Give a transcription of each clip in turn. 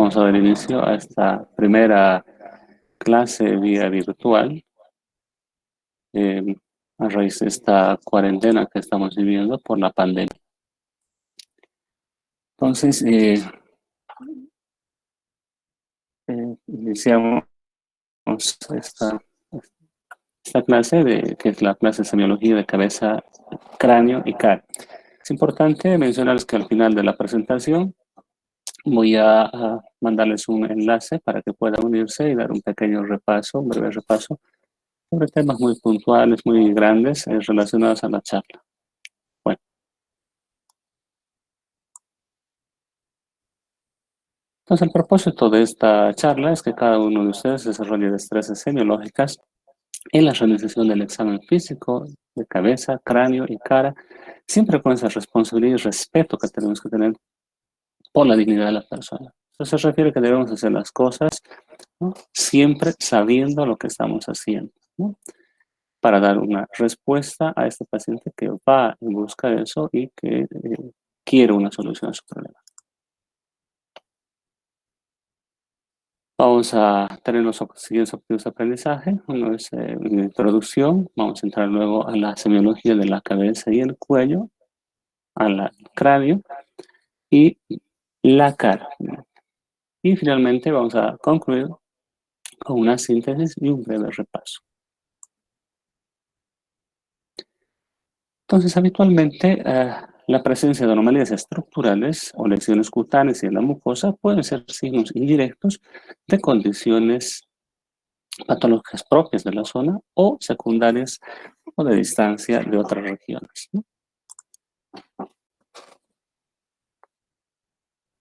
Vamos a dar inicio a esta primera clase vía virtual eh, a raíz de esta cuarentena que estamos viviendo por la pandemia. Entonces, iniciamos esta, esta clase, que es la clase de semiología de cabeza, cráneo y cara. Es importante mencionarles que al final de la presentación voy a mandarles un enlace para que puedan unirse y dar un pequeño repaso, un breve repaso sobre temas muy puntuales, muy grandes relacionados a la charla. Bueno, entonces el propósito de esta charla es que cada uno de ustedes desarrolle destrezas semiológicas en la realización del examen físico de cabeza, cráneo y cara, siempre con esa responsabilidad y respeto que tenemos que tener por la dignidad de la persona. Eso se refiere a que debemos hacer las cosas, ¿no?, siempre sabiendo lo que estamos haciendo, ¿no?, para dar una respuesta a este paciente que va en busca de eso y que quiere una solución a su problema. Vamos a tener los siguientes objetivos de aprendizaje. Uno es una introducción. Vamos a entrar luego a la semiología de la cabeza y el cuello, al cráneo y la cara. Y finalmente vamos a concluir con una síntesis y un breve repaso. Entonces, habitualmente, la presencia de anomalías estructurales o lesiones cutáneas en la mucosa pueden ser signos indirectos de condiciones patológicas propias de la zona o secundarias o de distancia de otras regiones, ¿no?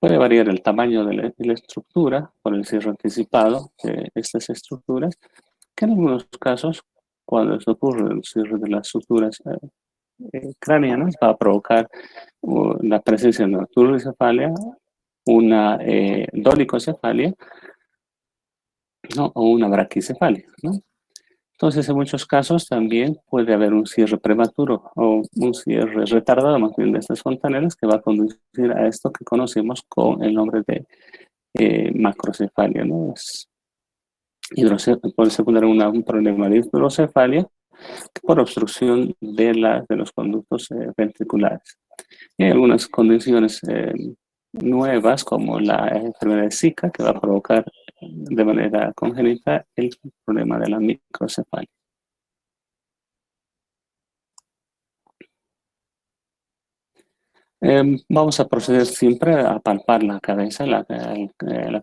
Puede variar el tamaño de la estructura por el cierre anticipado de estas estructuras, que en algunos casos, cuando esto ocurre, el cierre de las suturas craneanas va a provocar la presencia de una turbicefalia, una dolicocefalia, ¿no?, o una braquicefalia, ¿no? Entonces, en muchos casos también puede haber un cierre prematuro o un cierre retardado, más bien, de estas fontanelas, que va a conducir a esto que conocemos con el nombre de macrocefalia, ¿no? Puede secundar un problema de hidrocefalia por obstrucción de los conductos ventriculares. Y hay algunas condiciones nuevas, como la enfermedad de Zika, que va a provocar de manera congénita el problema de la microcefalia. Vamos a proceder siempre a palpar la cabeza, la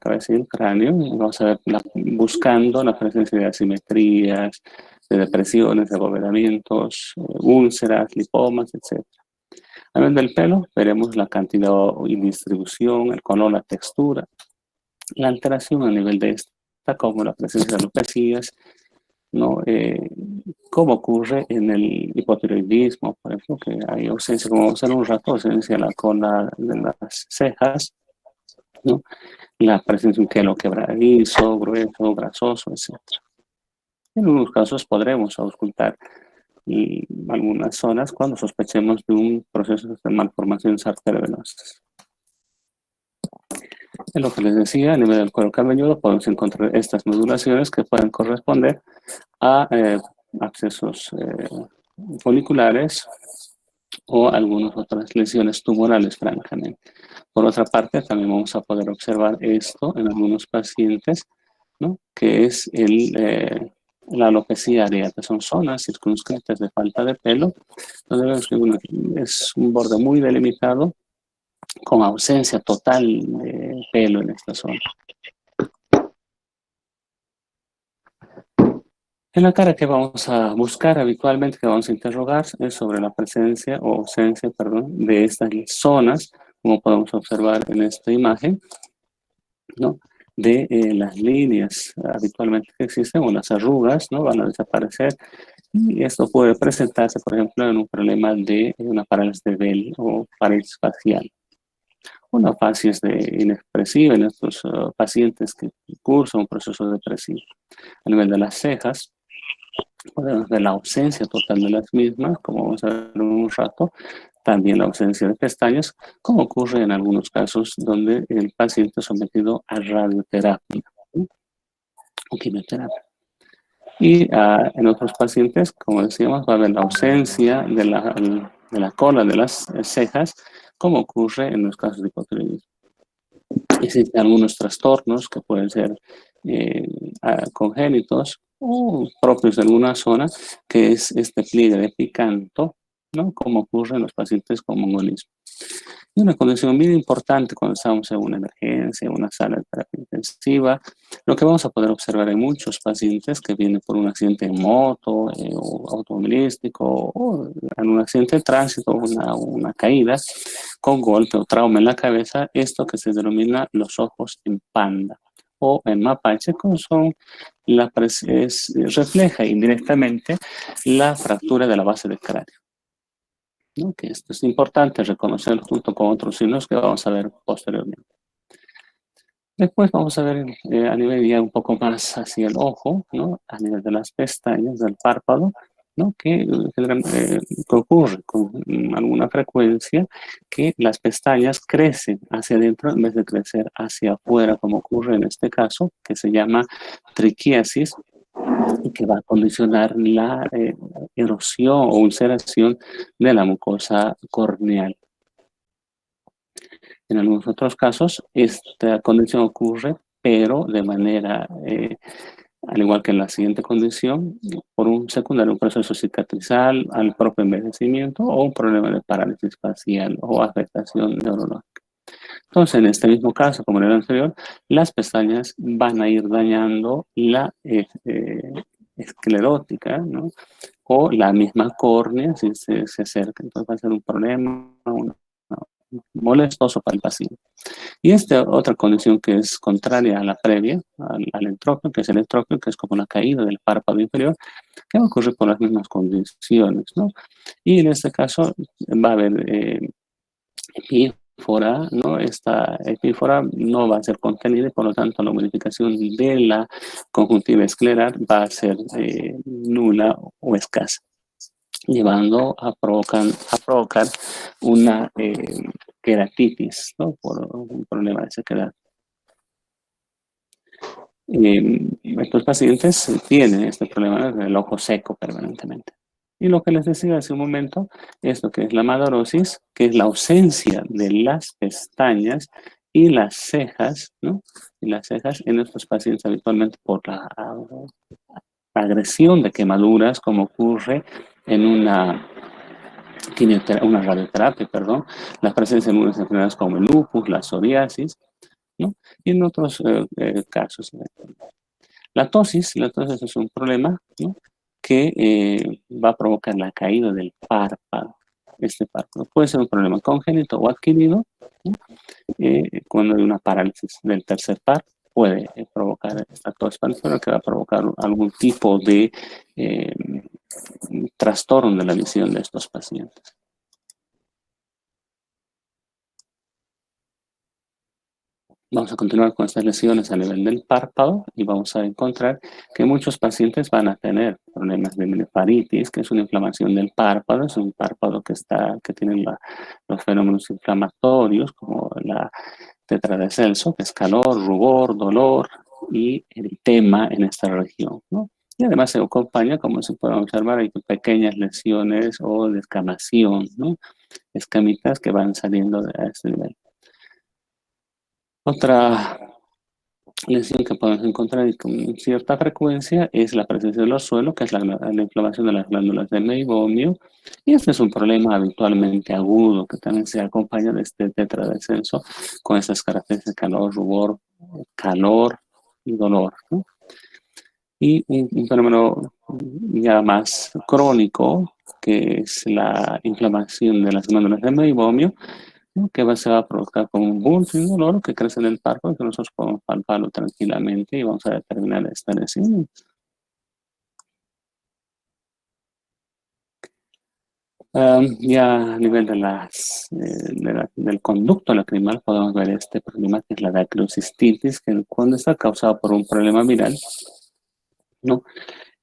cabeza y el cráneo, y vamos a ver buscando la presencia de asimetrías, de depresiones, de abovedamientos, úlceras, lipomas, etc. A nivel del pelo, veremos la cantidad y distribución, el color, la textura, la alteración a nivel de esta, como la presencia de alopecias, ¿no? Como ocurre en el hipotiroidismo, por ejemplo, que hay ausencia, como vamos a ver un rato, ausencia de la cola de las cejas, ¿no?, la presencia de un quelo quebradizo, grueso, grasoso, etc. En algunos casos podremos auscultar algunas zonas cuando sospechemos de un proceso de malformaciones arteriovenosas. En lo que les decía, a nivel del cuero cabelludo podemos encontrar estas modulaciones que pueden corresponder a abscesos foliculares o algunas otras lesiones tumorales, francamente. Por otra parte, también vamos a poder observar esto en algunos pacientes, ¿no?, que es la alopecia areata. Son zonas circunscritas de falta de pelo, donde vemos que es un borde muy delimitado, con ausencia total de pelo en esta zona. En la cara, que vamos a buscar habitualmente, que vamos a interrogar, es sobre la presencia o ausencia, perdón, de estas zonas, como podemos observar en esta imagen, ¿no?, de las líneas habitualmente que existen, o las arrugas, ¿no?, van a desaparecer. Y esto puede presentarse, por ejemplo, en un problema de una parálisis de Bell o parálisis facial. Una facies inexpresiva en estos pacientes que cursan un proceso depresivo. A nivel de las cejas, podemos ver la ausencia total de las mismas, como vamos a ver en un rato, también la ausencia de pestañas, como ocurre en algunos casos donde el paciente es sometido a radioterapia, ¿no? O quimioterapia. Y en otros pacientes, como decíamos, va a haber la ausencia de la cola de las cejas, como ocurre en los casos de hipotiroidismo. Existen algunos trastornos que pueden ser eh, congénitos o propios de alguna zona, que es este pliegue de picanto, ¿no? Como ocurre en los pacientes con mongolismo. Y una condición bien importante cuando estamos en una emergencia, en una sala de terapia intensiva, lo que vamos a poder observar en muchos pacientes que vienen por un accidente en moto o automovilístico o en un accidente de tránsito, una caída con golpe o trauma en la cabeza, esto que se denomina los ojos en panda o en mapache, como son refleja indirectamente la fractura de la base del cráneo, ¿no? Que esto es importante reconocer junto con otros signos que vamos a ver posteriormente. Después vamos a ver a nivel ya un poco más hacia el ojo, ¿no? A nivel de las pestañas, del párpado, ¿no? Que ocurre con alguna frecuencia que las pestañas crecen hacia adentro en vez de crecer hacia afuera, como ocurre en este caso, que se llama triquiasis, y que va a condicionar la erosión o ulceración de la mucosa corneal. En algunos otros casos, esta condición ocurre, pero de manera, al igual que en la siguiente condición, por un secundario, un proceso cicatrizal al propio envejecimiento o un problema de parálisis facial o afectación neurológica. Entonces, en este mismo caso, como en el anterior, las pestañas van a ir dañando la esclerótica, ¿no? O la misma córnea si se acerca. Entonces va a ser un problema molestoso para el paciente. Y esta otra condición que es contraria a la previa, al entropio, que es el entropio, que es como la caída del párpado inferior, que va a ocurrir por las mismas condiciones, ¿no? Y en este caso va a haber epífora, ¿no? Esta epífora no va a ser contenida y por lo tanto la modificación de la conjuntiva escleral va a ser nula o escasa, llevando a provocar una queratitis, ¿no? Por un problema de sequedad. Estos pacientes tienen este problema del ojo seco permanentemente. Y lo que les decía hace un momento, esto que es la madorosis, que es la ausencia de las pestañas y las cejas, ¿no? Y las cejas en estos pacientes habitualmente por la agresión de quemaduras, como ocurre en una radioterapia, perdón, la presencia de algunas enfermedades como el lupus, la psoriasis, ¿no? Y en otros casos. La tosis es un problema, ¿no? Que va a provocar la caída del párpado. Este párpado puede ser un problema congénito o adquirido, ¿no? Cuando hay una parálisis del tercer par, puede provocar esta tos pansora que va a provocar algún tipo de eh, trastorno de la visión de estos pacientes. Vamos a continuar con estas lesiones a nivel del párpado y vamos a encontrar que muchos pacientes van a tener problemas de blefaritis, que es una inflamación del párpado, es un párpado que tiene los fenómenos inflamatorios como la tetra de Celso, que es calor, rubor, dolor y eritema en esta región, ¿no? Y además se acompaña, como se puede observar, hay pequeñas lesiones o descamación, ¿no? Escamitas que van saliendo a este nivel. Otra lesión que podemos encontrar con cierta frecuencia es la presencia del orzuelo, que es la inflamación de las glándulas de meibomio. Y este es un problema habitualmente agudo que también se acompaña de este tetradescenso con estas características de calor, rubor, calor y dolor, ¿no? Y un fenómeno ya más crónico, que es la inflamación de las glándulas de meibomio, ¿no? Se va a provocar como un bulto y un dolor que crece en el párpado, que nosotros podemos palparlo tranquilamente y vamos a determinar esta lesión. Ya a nivel del conducto lacrimal podemos ver este problema que es la dacrocistitis, que cuando está causado por un problema viral, ¿no?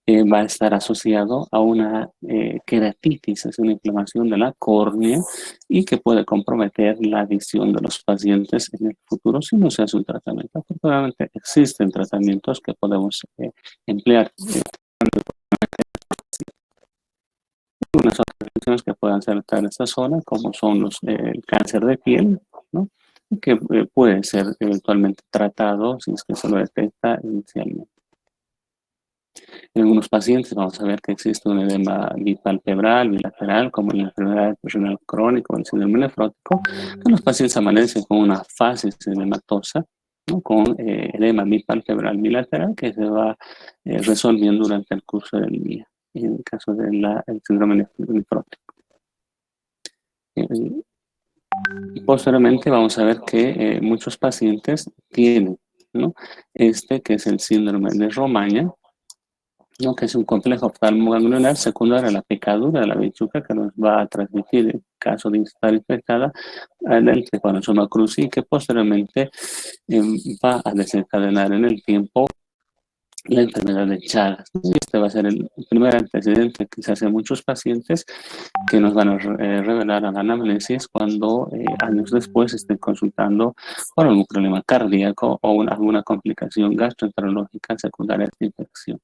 va a estar asociado a una queratitis, es una inflamación de la córnea y que puede comprometer la visión de los pacientes en el futuro si no se hace un tratamiento. Afortunadamente existen tratamientos que podemos emplear. Unas otras lesiones que puedan ser en esta zona, como son el cáncer de piel, ¿no? Que puede ser eventualmente tratado si es que se lo detecta inicialmente. En algunos pacientes vamos a ver que existe un edema bipalpebral, bilateral, como en la enfermedad renal crónica o el síndrome nefrótico, que los pacientes amanecen con una fase edematosa, ¿no? Con edema bipalpebral bilateral que se va resolviendo durante el curso del día, en el caso del síndrome nefrótico. Y posteriormente vamos a ver que muchos pacientes tienen, ¿no? Que es el síndrome de Romaña, ¿no? Que es un complejo oftalmoganglionar secundario a la picadura de la bichuca que nos va a transmitir, en caso de estar infectada, el Trypanosoma cruzi, que posteriormente va a desencadenar en el tiempo la enfermedad de Chagas. Este va a ser el primer antecedente que se hace a muchos pacientes que nos van a revelar a la anamnesis cuando años después estén consultando por algún problema cardíaco o alguna complicación gastroenterológica secundaria a esta infección.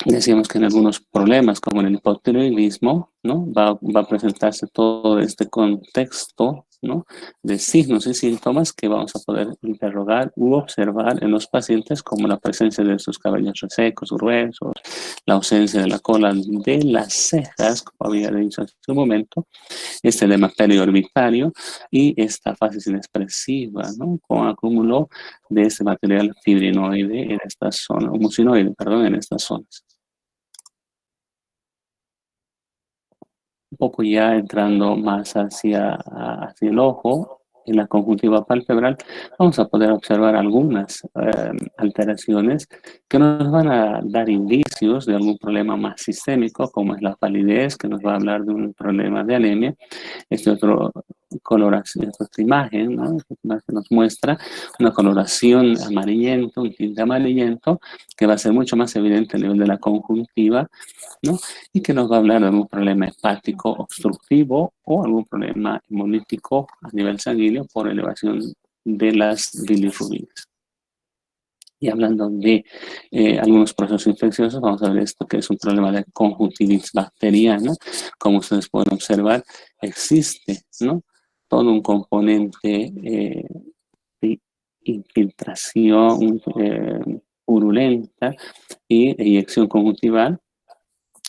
Decíamos que en algunos problemas, como en el hipotiroidismo, ¿no? Va a presentarse todo este contexto, ¿no? De signos y síntomas que vamos a poder interrogar u observar en los pacientes, como la presencia de sus cabellos resecos, gruesos, la ausencia de la cola de las cejas, como había dicho hace un momento, este edema periorbitario y esta fase inexpresiva, ¿no? Con acúmulo de este material fibrinoide en esta zona, o mucinoide, perdón, en estas zonas. Un poco ya entrando más hacia el ojo, en la conjuntiva palpebral, vamos a poder observar algunas alteraciones que nos van a dar indicios de algún problema más sistémico, como es la palidez, que nos va a hablar de un problema de anemia. Este otro coloración, esta imagen, ¿no? Esta imagen nos muestra una coloración amarillento, un tinte amarillento, que va a ser mucho más evidente a nivel de la conjuntiva, ¿no? Y que nos va a hablar de algún problema hepático obstructivo o algún problema hemolítico a nivel sanguíneo por elevación de las bilirrubinas. Y hablando de algunos procesos infecciosos, vamos a ver esto que es un problema de conjuntivitis bacteriana. Como ustedes pueden observar, existe, ¿no? Todo un componente de infiltración purulenta y eyección conjuntival,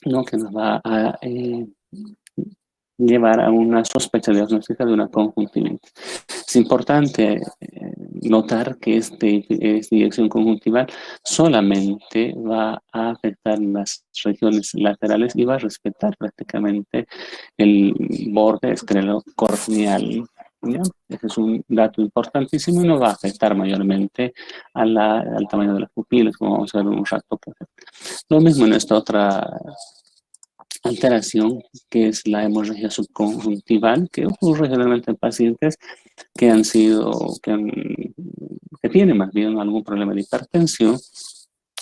¿no? Que nos va a llevar a una sospecha diagnóstica de una conjuntivitis. Es importante notar que esta inyección conjuntival solamente va a afectar las regiones laterales y va a respetar prácticamente el borde esclerocorneal. ¿Ya? Ese es un dato importantísimo y no va a afectar mayormente al tamaño de las pupilas, como vamos a ver en un rato. Lo mismo en esta otra alteración, que es la hemorragia subconjuntival, que ocurre generalmente en pacientes que que tienen más bien algún problema de hipertensión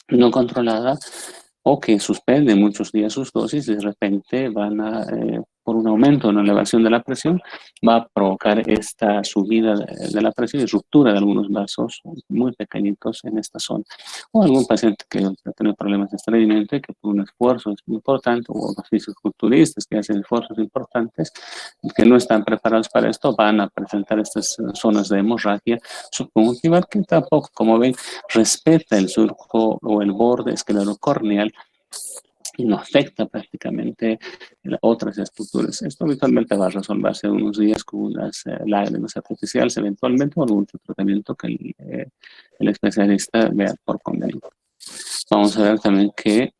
no controlada o que suspenden muchos días sus dosis, de repente por un aumento, una elevación de la presión, va a provocar esta subida de la presión y ruptura de algunos vasos muy pequeñitos en esta zona. O algún paciente que ha tenido problemas de estreñimiento y que por un esfuerzo es importante, o los fisiculturistas que hacen esfuerzos importantes, que no están preparados para esto, van a presentar estas zonas de hemorragia subconjuntival que tampoco, como ven, respeta el surco o el borde esclerocorneal y no afecta prácticamente otras estructuras. Esto habitualmente va a resolverse en unos días con unas lágrimas artificiales, eventualmente, o algún tratamiento que el especialista vea por conveniente. Vamos a ver también que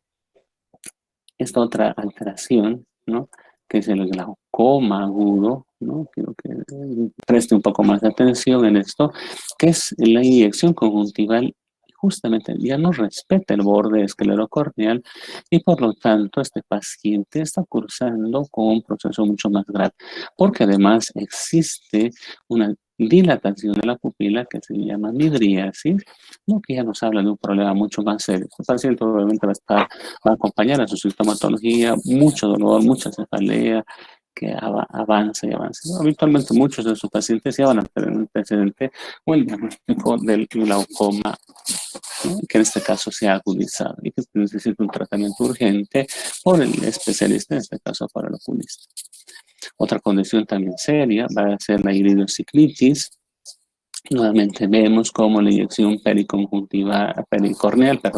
esta otra alteración, ¿no? Que es el glaucoma agudo, ¿no? Quiero que preste un poco más de atención en esto, que es la inyección conjuntival. Justamente ya no respeta el borde esclerocorneal y por lo tanto este paciente está cursando con un proceso mucho más grave, porque además existe una dilatación de la pupila que se llama midriasis, lo que ya nos habla de un problema mucho más serio. El paciente obviamente va a acompañar a su sintomatología, mucho dolor, mucha cefalea, que avanza y avanza. Habitualmente muchos de sus pacientes ya van a tener un antecedente o el diagnóstico del glaucoma, ¿no? Que en este caso se ha agudizado y que necesita un tratamiento urgente por el especialista, en este caso por el oculista. Otra condición también seria va a ser la iridociclitis. Nuevamente vemos cómo la inyección pericorneal, la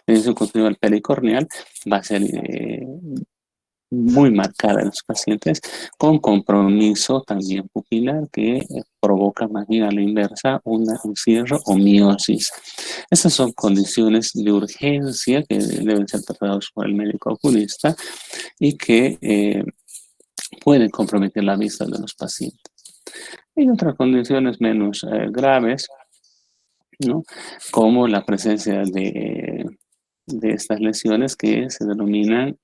inyección conjuntival pericorneal va a ser muy marcada en los pacientes, con compromiso también pupilar que provoca más bien a la inversa un cierre o miosis. Estas son condiciones de urgencia que deben ser tratados por el médico oculista y que pueden comprometer la vista de los pacientes. Hay otras condiciones menos graves, ¿no? Como la presencia de estas lesiones que se denominan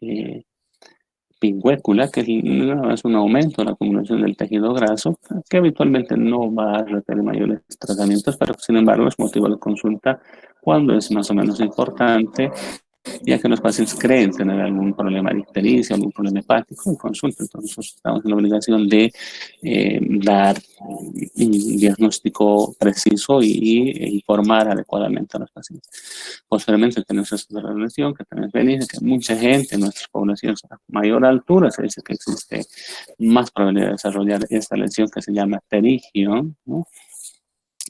pingüécula, que es un aumento en la acumulación del tejido graso, que habitualmente no va a requerir mayores tratamientos, pero sin embargo es motivo de consulta cuando es más o menos importante, ya que los pacientes creen tener algún problema de ictericia, algún problema hepático, y consultan. Entonces estamos en la obligación de dar un diagnóstico preciso y informar adecuadamente a los pacientes. Posteriormente tenemos esta relación que también benigna, que mucha gente en nuestra población a mayor altura se dice que existe más probabilidad de desarrollar esta lesión que se llama pterigión, ¿no?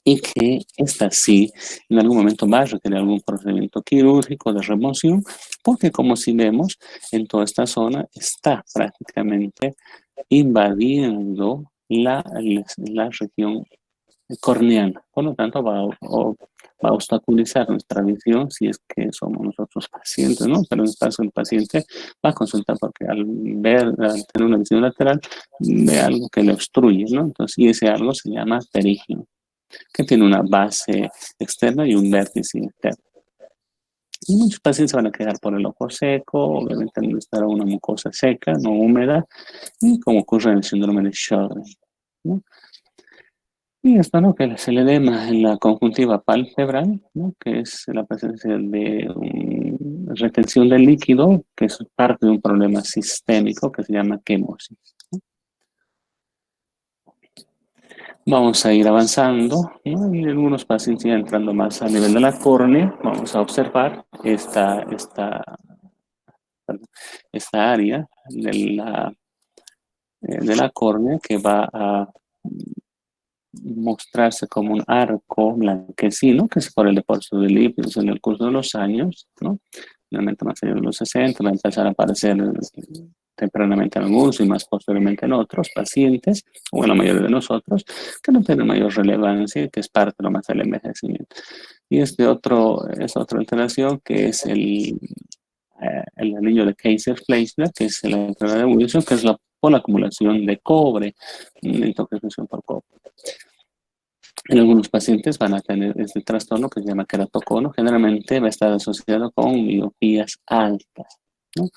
Y que esta sí en algún momento va a requerir algún procedimiento quirúrgico de remoción, porque como si vemos, en toda esta zona está prácticamente invadiendo la región corneal. Por lo tanto, va a obstaculizar nuestra visión si es que somos nosotros pacientes, ¿no? Pero en este caso el paciente va a consultar porque al tener una visión lateral, ve algo que le obstruye, ¿no? Entonces, y ese algo se llama perigio, que tiene una base externa y un vértice interno. Y muchos pacientes se van a quedar por el ojo seco, obviamente necesitará una mucosa seca, no húmeda, y como ocurre en el síndrome de Sjögren, ¿no? Y esto, ¿no? Que es el edema en la conjuntiva palpebral, ¿no? Que es la presencia de retención del líquido, que es parte de un problema sistémico que se llama quemosis. Vamos a ir avanzando, ¿no? Y algunos pacientes ya entrando más a nivel de la córnea, vamos a observar esta área de la córnea que va a mostrarse como un arco blanquecino que se por el depósito de lípidos en el curso de los años, ¿no? Finalmente más allá de los 60 va a empezar a aparecer tempranamente en algunos y más posteriormente en otros pacientes, o en la mayoría de nosotros, que no tienen mayor relevancia, que es parte nomás del envejecimiento. Y es otra alteración que es el anillo de Kaiser-Fleischer, que es la enfermedad de Wilson, que es por la acumulación de cobre, una intoxicación por cobre. En algunos pacientes van a tener este trastorno que se llama queratocono, generalmente va a estar asociado con miopías altas, ¿no?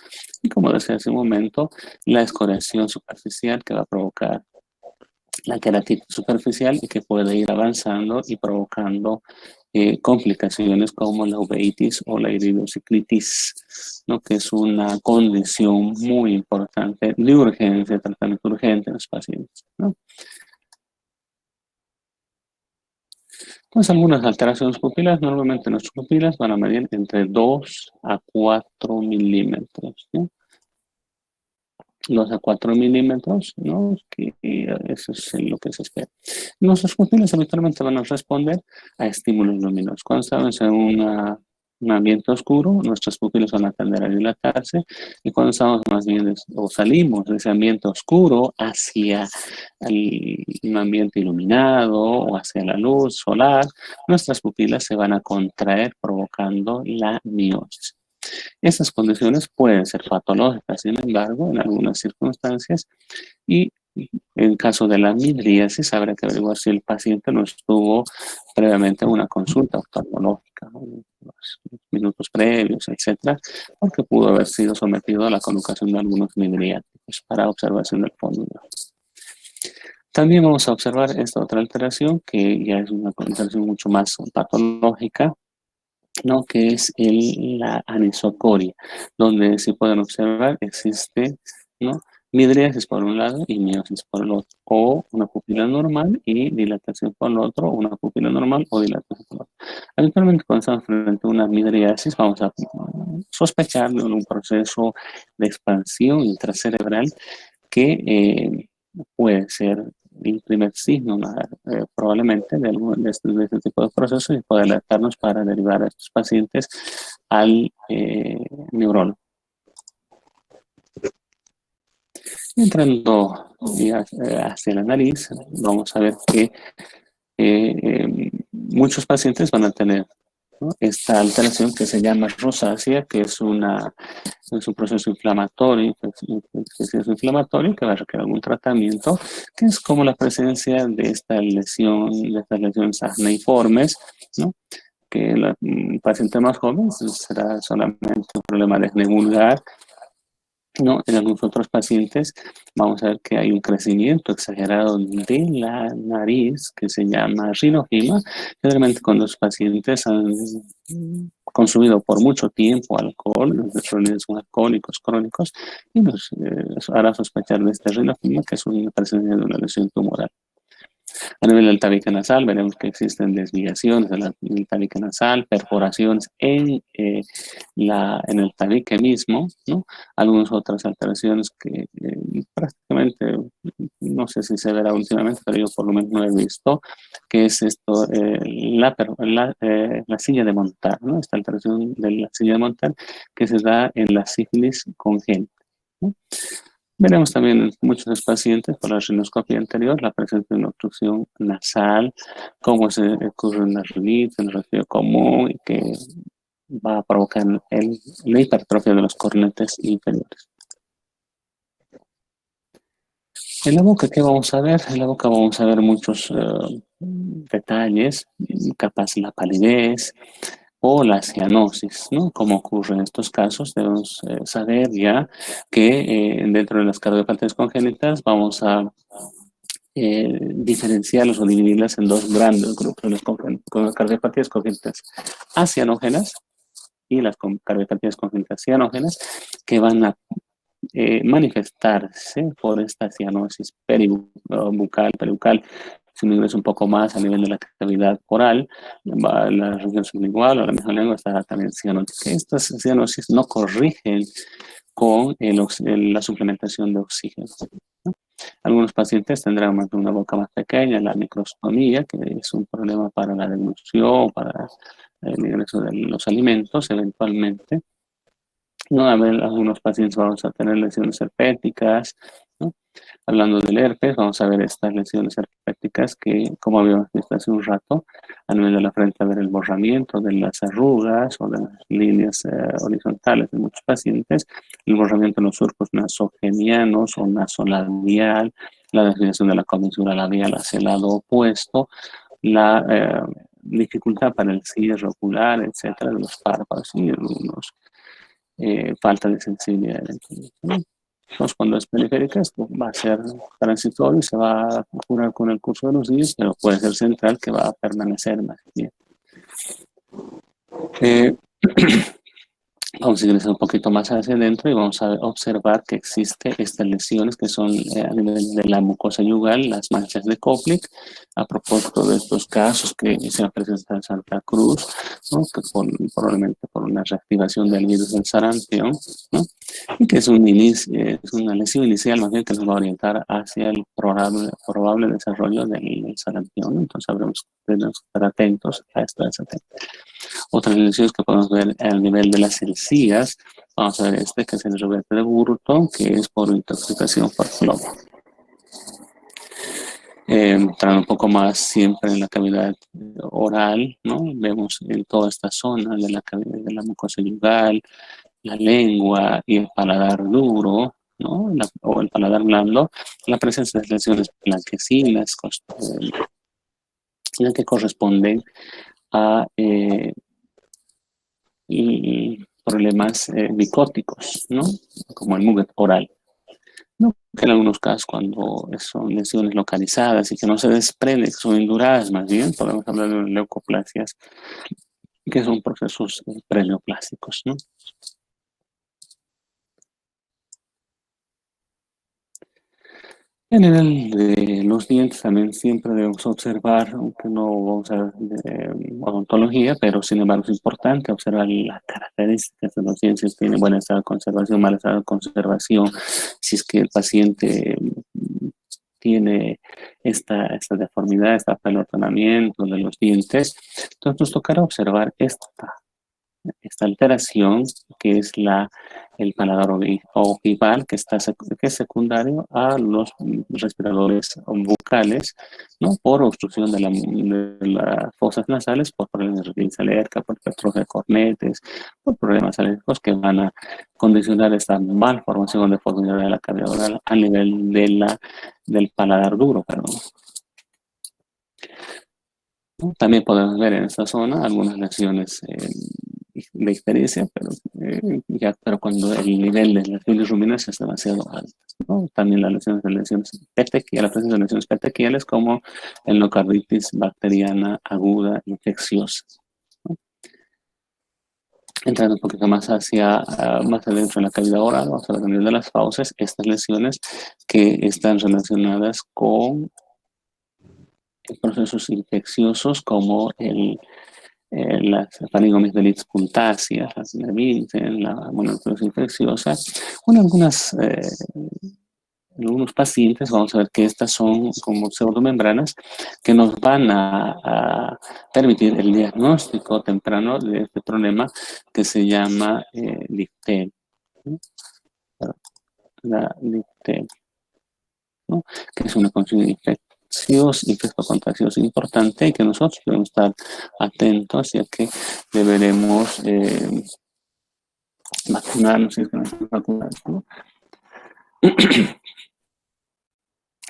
Y como decía hace un momento, la escoriación superficial que va a provocar la queratitis superficial y que puede ir avanzando y provocando complicaciones como la uveitis o la iridociclitis, ¿no? Que es una condición muy importante de urgencia, de tratamiento urgente en los pacientes, ¿no? Pues algunas alteraciones pupilares, normalmente nuestras pupilas van a medir entre 2 a 4 milímetros, ¿sí? 2 a 4 milímetros, ¿no? Que eso es lo que se espera. Nuestras pupilas habitualmente van a responder a estímulos luminosos. Cuando estamos en un ambiente oscuro, nuestras pupilas van a tender a dilatarse, y cuando estamos más bien o salimos de ese ambiente oscuro hacia un ambiente iluminado o hacia la luz solar, nuestras pupilas se van a contraer provocando la miosis. Estas condiciones pueden ser patológicas, sin embargo, en algunas circunstancias, y en caso de la midriasis, habrá que averiguar si el paciente no estuvo previamente en una consulta oftalmológica, ¿no? Los minutos previos, etcétera, porque pudo haber sido sometido a la colocación de algunos midriáticos para observación del fondo. También vamos a observar esta otra alteración, que ya es una alteración mucho más patológica, ¿no? Que es la anisocoria, donde se pueden observar existe, ¿no? Midriasis por un lado y miosis por el otro, o una pupila normal y dilatación por el otro, o una pupila normal o dilatación por el otro. Habitualmente cuando estamos frente a una midriasis vamos a sospechar de un proceso de expansión intracerebral que puede ser el primer signo, ¿no? Probablemente de este tipo de procesos y puede alertarnos para derivar a estos pacientes al neurólogo. Entrando ya, hacia la nariz, vamos a ver que muchos pacientes van a tener, ¿no? Esta alteración que se llama rosácea, que es un proceso inflamatorio, que va a requerir algún tratamiento, que es como la presencia de estas lesiones acneiformes, ¿no? Que un paciente más joven será solamente un problema de acné vulgar, ¿no? En algunos otros pacientes vamos a ver que hay un crecimiento exagerado de la nariz que se llama rinojima. Generalmente cuando los pacientes han consumido por mucho tiempo alcohol, los organismos alcohólicos crónicos, y nos hará sospechar de este rinojima, que es una presencia de una lesión tumoral. A nivel del tabique nasal, veremos que existen desviaciones del tabique nasal, perforaciones en el tabique mismo, ¿no? Algunas otras alteraciones que prácticamente, no sé si se verá últimamente, pero yo por lo menos no he visto, que es esto, la silla de montar, ¿no? Esta alteración de la silla de montar que se da en la sífilis congénita, ¿no? Veremos también en muchos de los pacientes por la rinoscopia anterior la presencia de una obstrucción nasal, cómo se ocurre en la rinitis, en el resfriado común, y que va a provocar la hipertrofia de los cornetes inferiores. En la boca, ¿qué vamos a ver? En la boca vamos a ver muchos detalles, capaz la palidez o la cianosis, ¿no? Como ocurre en estos casos, debemos saber ya que dentro de las cardiopatías congénitas vamos a diferenciarlas o dividirlas en dos grandes grupos, con las cardiopatías congénitas acianógenas y las cardiopatías congénitas cianógenas, que van a manifestarse por esta cianosis peribucal. Si uno ingresa un poco más a nivel de la cavidad oral, la región sublingual o la misma lengua estará también cianótica. Estas cianosis no corrigen con la suplementación de oxígeno. Algunos pacientes tendrán una boca más pequeña, la microstomía, que es un problema para la deglución, para el ingreso de los alimentos eventualmente. No, a ver, algunos pacientes vamos a tener lesiones herpéticas, ¿no? Hablando del herpes, vamos a ver estas lesiones herpéticas que, como habíamos visto hace un rato, a nivel de la frente, a ver el borramiento de las arrugas o de las líneas horizontales de muchos pacientes, el borramiento en los surcos nasogenianos o nasolabial, la desviación de la comisura labial hacia el lado opuesto, la dificultad para el cierre ocular, etcétera, de los párpados y algunos falta de sensibilidad. Entonces, cuando es periférica, esto va a ser transitorio y se va a curar con el curso de los días, pero puede ser central que va a permanecer más bien. Vamos a ingresar un poquito más hacia adentro y vamos a observar que existen estas lesiones que son a nivel de la mucosa yugal, las manchas de Koplik, a propósito de estos casos que se han presentado en Santa Cruz, ¿no? Que probablemente por una reactivación del virus del sarampión, ¿no? Y que es es una lesión inicial más bien que nos va a orientar hacia el probable desarrollo del sarampión. Entonces tenemos que estar atentos a estas. Otras lesiones que podemos ver a nivel de las encías, vamos a ver que es el reverte de Burton, que es por intoxicación por plomo. Entrando un poco más siempre en la cavidad oral, ¿no? Vemos en toda esta zona de la cavidad de la mucosa yugal, la lengua y el paladar duro, ¿no? O el paladar blando, la presencia de lesiones blanquecinas, que corresponden a y problemas micóticos, ¿no? Como el muget oral. ¿no? Que en algunos casos, cuando son lesiones localizadas y que no se desprenden, que son induradas más bien, podemos hablar de leucoplasias, que son procesos preneoplásicos, ¿no? En el de los dientes también siempre debemos observar, aunque no vamos a ver odontología, pero sin embargo es importante observar las características de los dientes, si tienen buen estado de conservación, mal estado de conservación, si es que el paciente tiene esta deformidad, este apelotonamiento de los dientes. Entonces nos tocará observar esta alteración, que es el paladar ojival, que es secundario a los respiradores bucales, ¿no? Por obstrucción de las fosas nasales, por problemas de rinitis alérgica, por hipertrofia de cornetes, por problemas alérgicos que van a condicionar esta malformación o deformidad de la cavidad oral a nivel del paladar duro, perdón. También podemos ver en esta zona algunas lesiones de experiencia, pero cuando el nivel de las bilirrubinas es demasiado alto, ¿no? También las lesiones petequiales, la presencia de lesiones petequiales como endocarditis bacteriana aguda infecciosa, ¿no? Entrando un poquito más más adentro en la cavidad oral, vamos a ver a nivel de las fauces, estas lesiones que están relacionadas con procesos infecciosos como las faringoamigdalitis puntáceas, las nervices, la mononucleosis infecciosa. Bueno, en algunos pacientes vamos a ver que estas son como pseudomembranas que nos van a permitir el diagnóstico temprano de este problema que se llama difteria, ¿no? La difteria, ¿no? Que es una condición infecto-contagiosa importante y que nosotros debemos estar atentos, ya que deberemos vacunarnos si es que no estamos vacunados, ¿no?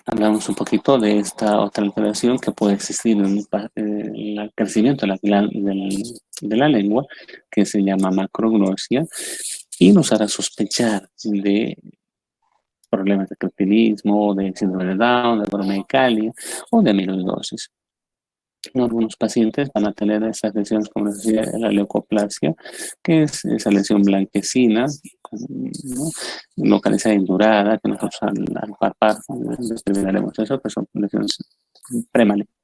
Hablamos un poquito de esta otra alteración que puede existir en el crecimiento de la lengua, que se llama macroglosia, y nos hará sospechar de problemas de cretinismo, de síndrome de Down, de bromelicalia o de amiloidosis. Algunos pacientes van a tener estas lesiones, como les decía, la leucoplasia, que es esa lesión blanquecina, ¿no? Localizada y indurada, que nosotros al palpar determinaremos eso, que son lesiones premalignas.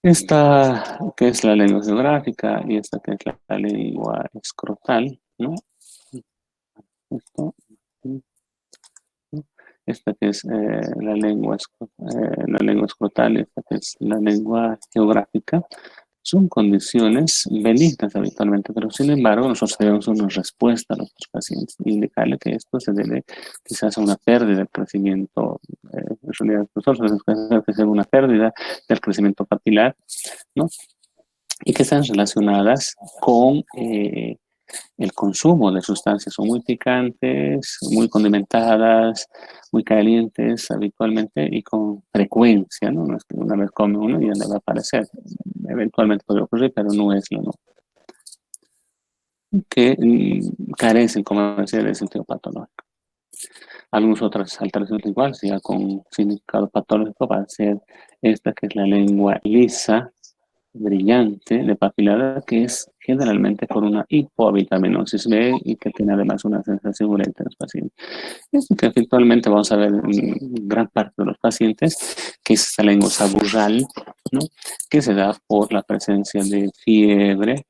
Esta que es la lengua geográfica y esta que es la lengua escrotal, ¿no? Esto, ¿no? Esta que es la lengua escrotal y esta que es la lengua geográfica, son condiciones benignas habitualmente, pero sin embargo nosotros tenemos una respuesta a los pacientes, indicarle que esto se debe quizás a una pérdida del crecimiento, en realidad nosotros tenemos que ser una pérdida del crecimiento papilar, ¿no? Y que están relacionadas con el consumo de sustancias son muy picantes, muy condimentadas, muy calientes habitualmente y con frecuencia, ¿no? No es que una vez come uno y ya le va a aparecer. Eventualmente puede ocurrir, pero no es lo no. Que carecen, como decía, de sentido patológico. Algunas otras alteraciones igual, ya con significado patológico, va a ser esta que es la lengua lisa, brillante de papilada, que es generalmente por una hipovitaminosis B y que tiene además una sensación urente en los pacientes. Es que efectivamente vamos a ver en gran parte de los pacientes que es esta lengua saburral, ¿no? Que se da por la presencia de fiebre,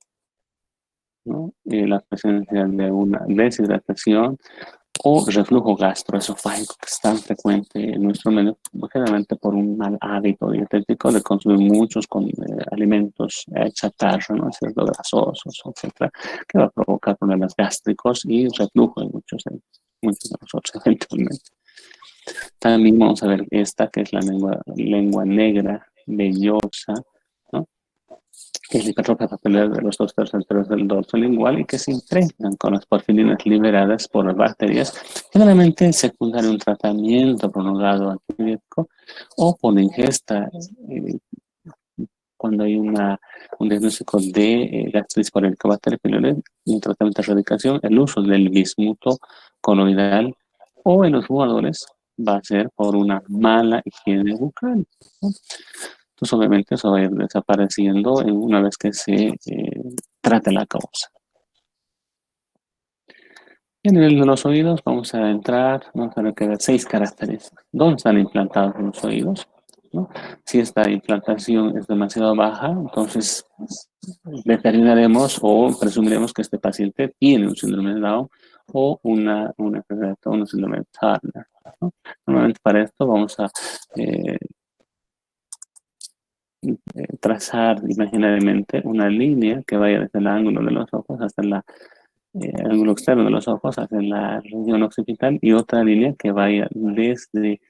¿no? La presencia de una deshidratación o reflujo gastroesofágico, que es tan frecuente en nuestro medio, generalmente por un mal hábito dietético de consumir muchos alimentos chatarra, ¿no? Cierto, grasosos, etcétera, que va a provocar problemas gástricos y reflujo en muchos de nosotros eventualmente. También vamos a ver esta, que es la lengua negra, vellosa, ¿no? Que es la hipertrofia papilar de los dos tercios anteriores del dorso lingual y que se impregnan con las porfirinas liberadas por las bacterias, generalmente secundario a un tratamiento prolongado antibiótico o por la ingesta eh, cuando hay un diagnóstico de gastritis por helicobacter pylori, un tratamiento de erradicación, el uso del bismuto coloidal, o en los jugadores va a ser por una mala higiene bucal, ¿no? Entonces, obviamente, eso va a ir desapareciendo una vez que se trate la causa. En el de los oídos vamos a entrar, vamos a ver que hay 6 características. ¿Dónde están implantados los oídos? ¿No? Si esta implantación es demasiado baja, entonces determinaremos o presumiremos que este paciente tiene un síndrome de Down o una enfermedad de Down, un síndrome de Turner, ¿no? Normalmente para esto vamos a eh, trazar imaginariamente una línea que vaya desde el ángulo de los ojos hasta el ángulo externo de los ojos hacia la región occipital y otra línea que vaya desde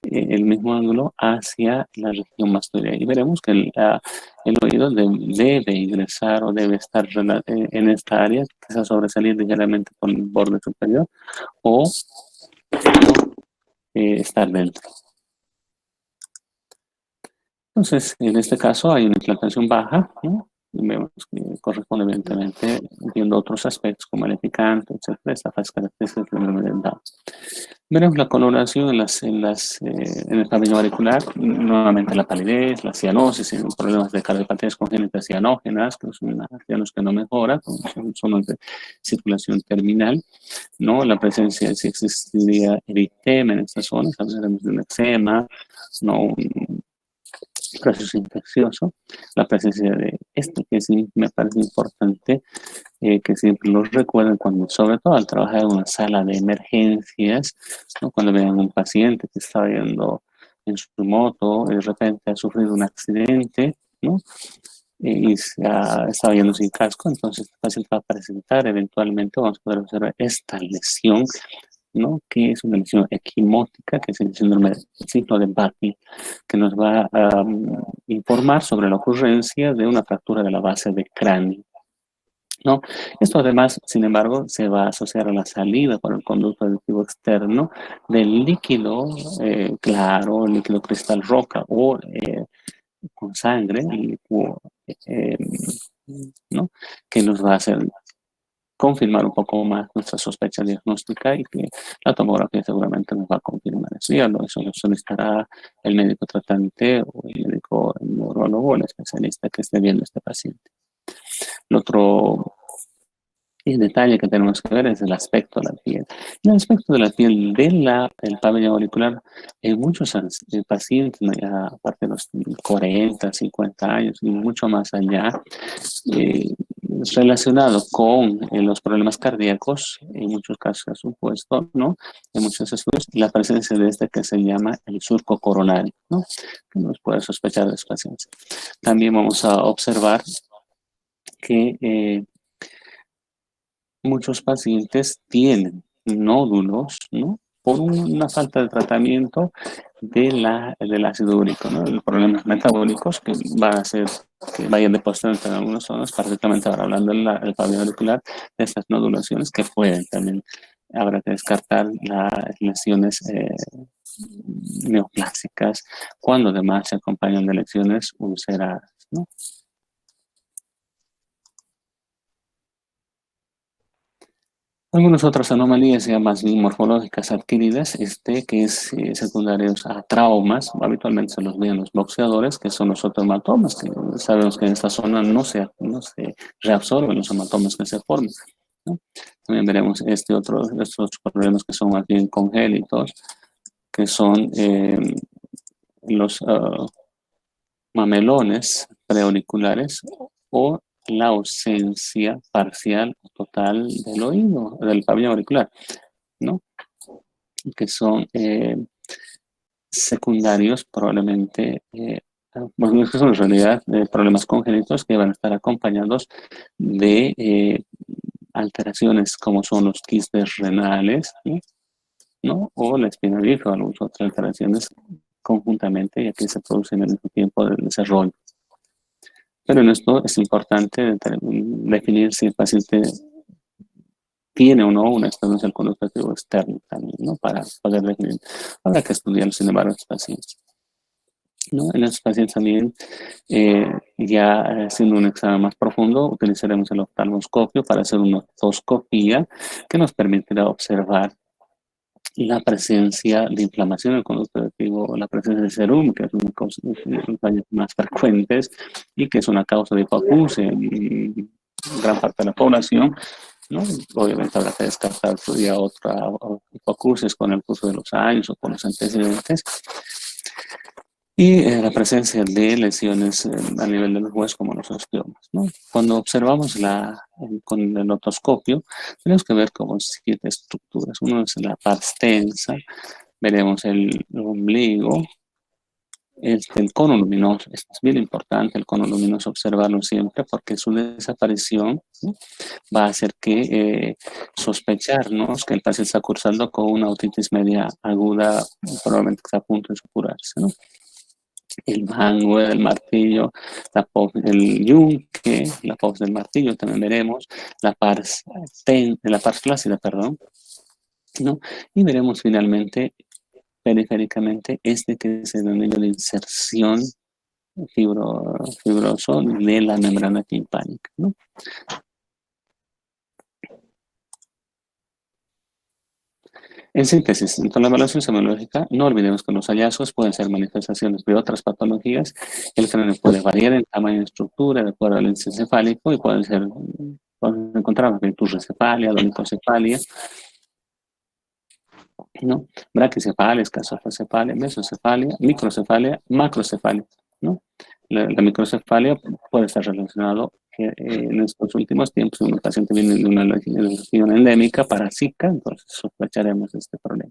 el mismo ángulo hacia la región mastoidea. Y veremos que el oído debe ingresar o debe estar en esta área, quizás sobresalir ligeramente por el borde superior o estar dentro. Entonces, en este caso hay una implantación baja, ¿no? Vemos que corresponde evidentemente viendo otros aspectos como el picante, etcétera, estas características del síndrome de Down. Veremos la coloración en el pabellón auricular, nuevamente la palidez, la cianosis, problemas de cardiopatías congénitas cianógenas, que son cianos que no mejoran, son zonas de circulación terminal, ¿no? La presencia, si existiría eritema en estas zonas, hablaremos de un eczema, ¿no? Un proceso infeccioso, la presencia de esto que sí me parece importante que siempre los recuerden cuando, sobre todo al trabajar en una sala de emergencias, ¿no? Cuando vean un paciente que está yendo en su moto y de repente ha sufrido un accidente, ¿no? Y está yendo sin casco, entonces el paciente va a presentar eventualmente, vamos a poder observar esta lesión, ¿no? Que es una lesión equimótica, que es el síndrome del ciclo de Buckley, que nos va a informar sobre la ocurrencia de una fractura de la base del cráneo, ¿no? Esto además, sin embargo, se va a asociar a la salida por el conducto auditivo externo del líquido claro, líquido cristal roca o con sangre, eh, ¿no? Que nos va a hacer confirmar un poco más nuestra sospecha diagnóstica y que la tomografía seguramente nos va a confirmar eso. Ya eso lo solicitará el médico tratante o el médico neurólogo o el especialista que esté viendo a este paciente. El otro detalle que tenemos que ver es el aspecto de la piel. El aspecto de la piel del pabellón auricular en muchos pacientes, ¿no? Ya a partir de los 40, 50 años y mucho más allá, relacionado con los problemas cardíacos, en muchos casos ha supuesto, ¿no? En muchos estudios, la presencia de este que se llama el surco coronario, ¿no? Que nos puede sospechar de los pacientes. También vamos a observar que muchos pacientes tienen nódulos, ¿no? Por una falta de tratamiento del ácido úrico, ¿no? Los problemas metabólicos que va a hacer que vayan depositando en algunas zonas, particularmente ahora hablando del pabellón auricular, de estas nodulaciones que pueden también, habrá que descartar las lesiones neoplásicas cuando además se acompañan de lesiones ulceradas, ¿no? Algunas otras anomalías ya más bien morfológicas adquiridas, que es secundarios a traumas, habitualmente se los ven los boxeadores, que son los otomatomas, que sabemos que en esta zona no se reabsorben los hematomas que se forman, ¿no? También veremos estos problemas que son más bien congénitos, que son los mamelones preauriculares o la ausencia parcial o total del oído, del pabellón auricular, ¿no? Que son secundarios probablemente, bueno, que son en realidad problemas congénitos que van a estar acompañados de alteraciones como son los quistes renales, ¿no? O la espina bífida o algunas otras alteraciones conjuntamente, ya que se producen al mismo tiempo del desarrollo. Pero en esto es importante definir si el paciente tiene o no una estancia del conducto activo externo también, ¿no? Para poder definir. Habrá que estudiarlo, sin embargo, estos pacientes. ¿no? En los pacientes también, ya haciendo un examen más profundo, utilizaremos el oftalmoscopio para hacer una otoscopía que nos permitirá observar la presencia de inflamación en el conducto directivo, la presencia de serum, que es una causa de los daños más frecuentes y que es una causa de hipoacusia en gran parte de la población, ¿no? Obviamente habrá que descartar ya otra hipoacusias con el curso de los años o con los antecedentes. Y la presencia de lesiones a nivel de los huesos como los osteomas, ¿no? Cuando observamos con el otoscopio, tenemos que ver como 7 estructuras. Uno es la pars tensa, veremos el ombligo, el cono luminoso. Esto es bien importante, el cono luminoso, observarlo siempre porque su desaparición, ¿no?, va a hacer que sospecharnos que el paciente está cursando con una otitis media aguda, probablemente está a punto de supurarse, ¿no? El mango, el martillo, el yunque, la pos del martillo también veremos, la pars flácida, perdón, ¿no? Y veremos finalmente, periféricamente, que es el anillo de inserción fibroso de la membrana timpánica, ¿no? En síntesis, con la evaluación semiológica, no olvidemos que los hallazgos pueden ser manifestaciones de otras patologías. El cráneo puede variar en tamaño y estructura de acuerdo al índice cefálico y pueden encontrar virtuocefalia, dolicocefalia, ¿no? Braquicefalia, escasocefalia, mesocefalia, microcefalia, macrocefalia, ¿no? La microcefalia puede estar relacionado en estos últimos tiempos, un paciente viene de una región endémica para Zika, entonces sospecharemos de este problema.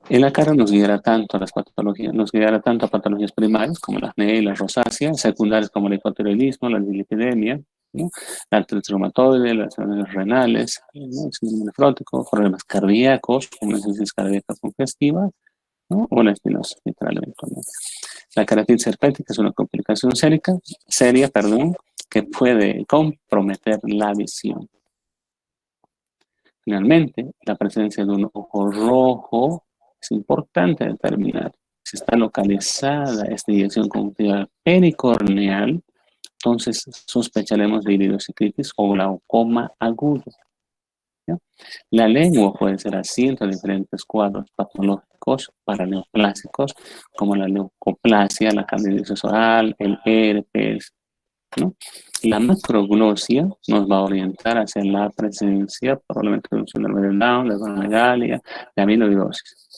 En la cara nos guiará tanto a las patologías, nos guiará tanto a patologías primarias como la acné y la rosácea, secundarias como el hipotiroidismo, la dislipidemia, ¿no?, la artritis reumatoide, las enfermedades renales, ¿no?, el síndrome nefrótico, problemas cardíacos como la insuficiencia cardíaca congestiva, ¿no?, o la estenosis mitral eventualmente. La keratitis herpética es una complicación seria, perdón, que puede comprometer la visión. Finalmente, la presencia de un ojo rojo es importante determinar si está localizada esta inyección conjuntiva pericorneal. Entonces sospecharemos de iridociclitis o glaucoma agudo, ¿ya? La lengua puede ser asiento de diferentes cuadros patológicos paraneoplásicos como la leucoplasia, la candidiasis oral, el herpes, ¿no? La macroglosia nos va a orientar hacia la presencia probablemente de un síndrome de Down, de acromegalia, de amiloidosis.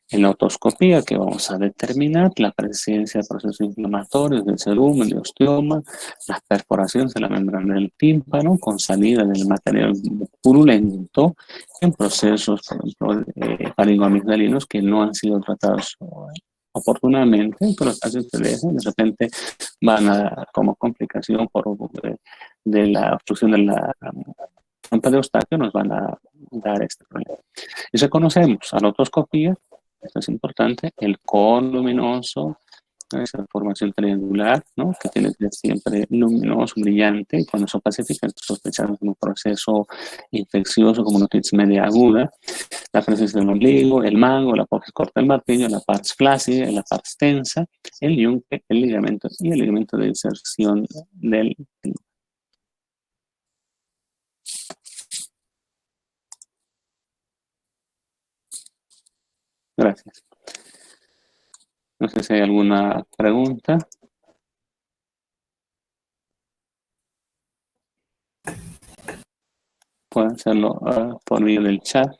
En la otoscopía, que vamos a determinar la presencia de procesos inflamatorios del cerumen, de osteoma, las perforaciones de la membrana del tímpano con salida del material purulento en procesos, por ejemplo, faringoamigdalinos que no han sido tratados oportunamente, pero los pacientes de repente van a, como complicación de la obstrucción de la trompa de Eustaquio, nos van a dar este problema. Y reconocemos a la otoscopía, esto es importante, el cono luminoso, ¿no?, esa formación triangular, ¿no?, que tiene que ser siempre luminoso, brillante, y cuando son pacíficas sospechamos de un proceso infeccioso como una otitis media aguda, la presencia del ombligo, el mango, la apófisis corta del martillo, la pars flácida, la pars tensa, el yunque, el ligamento y el ligamento de inserción del. Gracias. No sé si hay alguna pregunta. Pueden hacerlo por medio del chat.